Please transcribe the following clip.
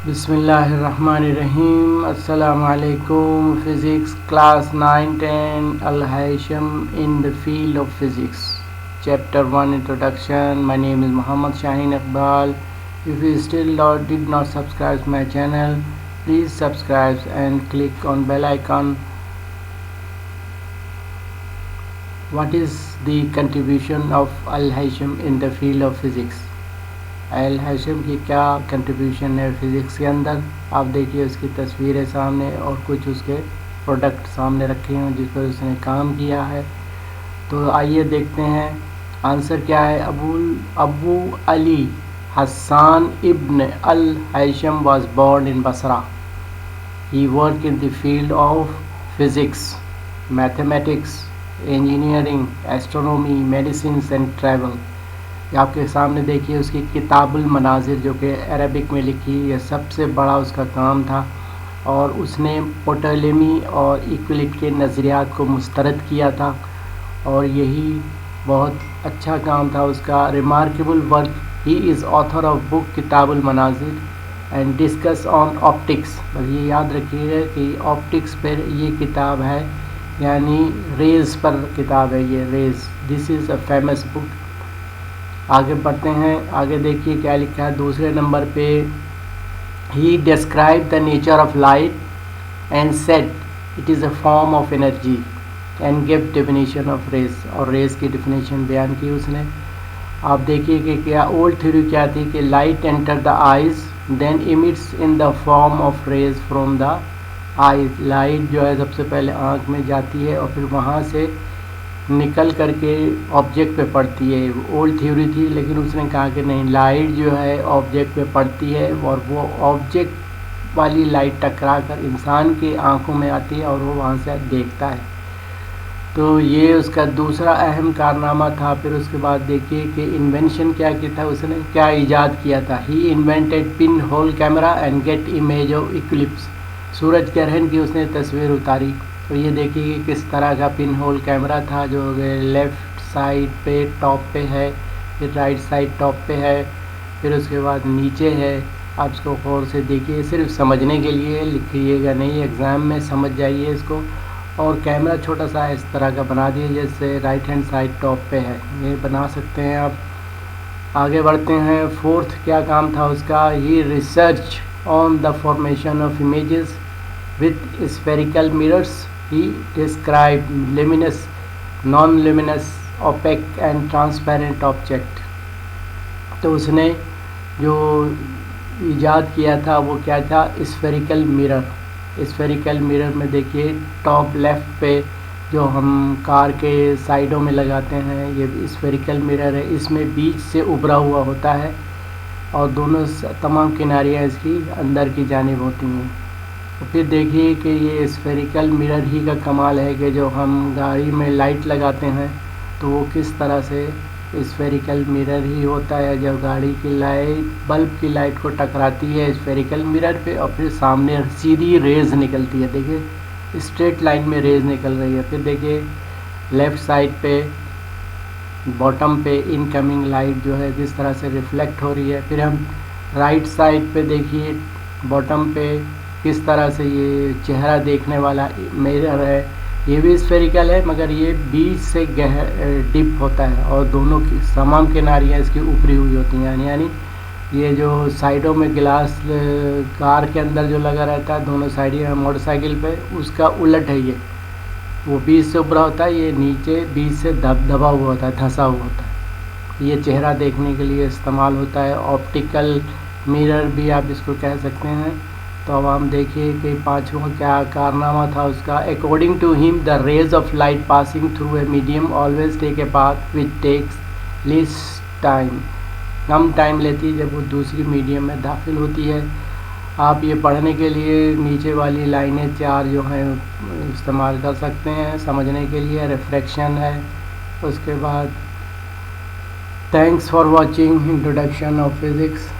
बिस्मिल्लाहिर्रहमानिर्रहीम। अस्सलाम वालेकुम। Physics class 9-10 Al-Haysham in the field of physics. Chapter 1 Introduction. My name is Muhammad Shaheen Iqbal. If you still did not subscribe my channel, please subscribe and click on bell icon. What is the contribution of Al-Haysham in the field of physics? अल हैशम की क्या contribution है physics के अंदर। आप देखिए उसकी तस्वीर है सामने और कुछ उसके प्रोडक्ट सामने रखे हैं जिस पर उसने काम किया है। तो आइए देखते हैं आंसर क्या है। Abu Ali Hasan Ibn al Haytham was born in Basra. He work in the field of physics, mathematics, engineering, astronomy, medicine and travel. आपके सामने देखिए उसकी किताबुल मनाजिर जो कि अरबिक में लिखी, यह सबसे बड़ा उसका काम था और उसने पोटोलेमी और इक्विलिड के नज़रियात को मुस्तरद किया था और यही बहुत अच्छा काम था उसका। Remarkable work. He is author of book Kitabul Manazir and discuss on optics. बस ये याद रखिएगा कि ऑप्टिक्स पर ये किताब है, यानी रेज़ पर किताब है ये, rays. This is a famous book. आगे बढ़ते हैं, आगे देखिए क्या लिखा है दूसरे नंबर पे। He describe the nature of light and said it is a form of energy and give definition of rays, और रेस की डेफिनेशन बयान की उसने। आप देखिए कि क्या ओल्ड थ्योरी क्या थी कि light enter the eyes then emits in the form of rays from the eyes. Light जो है सबसे पहले आँख में जाती है और फिर वहाँ से निकल करके ऑब्जेक्ट पे पड़ती है। ओल्ड थ्योरी थी, लेकिन उसने कहा कि नहीं, लाइट जो है ऑब्जेक्ट पे पड़ती है और वो ऑब्जेक्ट वाली लाइट टकरा कर इंसान की आंखों में आती है और वो वहाँ से देखता है। तो ये उसका दूसरा अहम कारनामा था। फिर उसके बाद देखिए कि इन्वेंशन क्या किया था उसने, क्या ईजाद किया था। He invented pin hole camera and get image of eclipse. सूरज ग्रहण की उसने तस्वीर उतारी। तो ये देखिए कि किस तरह का पिन होल कैमरा था जो लेफ़्ट साइड पे टॉप पे है, फिर राइट साइड टॉप पे है, फिर उसके बाद नीचे है। आप इसको गौर से देखिए, सिर्फ समझने के लिए लिखिएगा नहीं, एग्ज़ाम में समझ जाइए इसको। और कैमरा छोटा सा इस तरह का बना दिए जैसे राइट हैंड साइड टॉप पे है, ये बना सकते हैं आप। आगे बढ़ते हैं। फोर्थ क्या काम था उसका। ये research on the formation of images with spherical mirrors. He described luminous, non-luminous, opaque and transparent object। तो उसने जो ईजाद किया था वो क्या था, स्फेरिकल मिरर। स्फेरिकल मिरर में देखिए टॉप लेफ़्ट पे जो हम कार के साइडों में लगाते हैं, ये स्फेरिकल मिरर है। इसमें बीच से उभरा हुआ होता है और दोनों तमाम किनारियाँ इसकी अंदर की जानिब होती हैं। तो फिर देखिए कि ये स्फेरिकल मिरर ही का कमाल है कि जो हम गाड़ी में लाइट लगाते हैं तो वो किस तरह से स्फेरिकल मिरर ही होता है। जब गाड़ी की लाइट, बल्ब की लाइट को टकराती है स्फेरिकल मिरर पे और फिर सामने सीधी रेज़ निकलती है। देखिए स्ट्रेट लाइन में रेज़ निकल रही है। फिर देखिए लेफ़्ट साइड पे बॉटम पे इनकमिंग लाइट जो है किस तरह से रिफ्लेक्ट हो रही है। फिर हम राइट साइड पे देखिए बॉटम पे किस तरह से ये चेहरा देखने वाला मिरर है, ये भी स्फेरिकल है मगर ये बीच से डिप होता है और दोनों की तमाम किनारियाँ इसकी ऊपरी हुई होती हैं। यानी ये जो साइडों में गिलास कार के अंदर जो लगा रहता है दोनों साइड मोटरसाइकिल पे, उसका उलट है ये, वो बीच से ऊपरा होता है, ये नीचे बीच से दबा हुआ होता है, धंसा हुआ होता है। ये चेहरा देखने के लिए इस्तेमाल होता है। ऑप्टिकल मिरर भी आप इसको कह सकते हैं। तो अब हम देखिए कि पाँचवा क्या कारनामा था उसका। According to him the rays of light passing through a medium always take a path which takes less time. कम टाइम लेती है जब वो दूसरी मीडियम में दाखिल होती है। आप ये पढ़ने के लिए नीचे वाली लाइनें चार जो हैं इस्तेमाल कर सकते हैं समझने के लिए। रिफ्रैक्शन है, उसके बाद thanks for watching introduction of physics.